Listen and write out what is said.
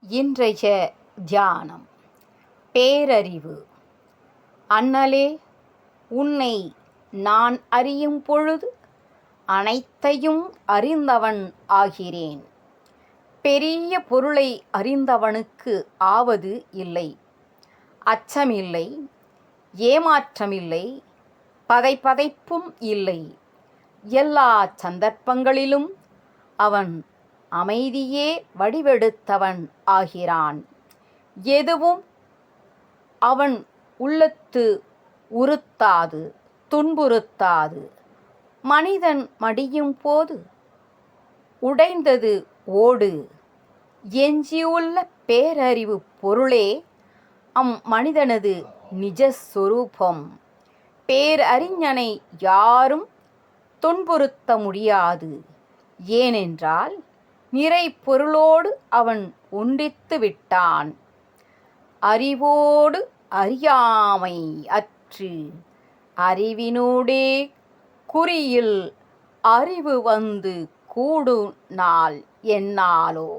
இன்றைய தியானம் பேரறிவு. அண்ணலே, உன்னை நான் அறியும் பொழுது அனைத்தையும் அறிந்தவன் ஆகிறேன். பெரிய பொருளை அறிந்தவனுக்கு ஆவது இல்லை. அச்சமில்லை, ஏமாற்றமில்லை, பதைப்பும் இல்லை. எல்லா சந்தர்ப்பங்களிலும் அவன் அமைதியே வடிவெடுத்தவன் ஆகிறான். எதுவும் அவன் உள்ளத்து உறுத்தாது, துன்புறுத்தாது. மனிதன் மடியும் போது உடைந்தது ஓடு. எஞ்சியுள்ள பேரறிவு பொருளே மனிதனது நிஜஸ்வரூபம். பேரறிஞனை யாரும் துன்புறுத்த முடியாது. ஏனென்றால் நிறை பொருளோடு அவன் ஒன்றித்து விட்டான். அறிவோடு அறியாமை அற்று அறிவினூடே குறியில் அறிவு வந்து கூடு நாள் என்னாலோ.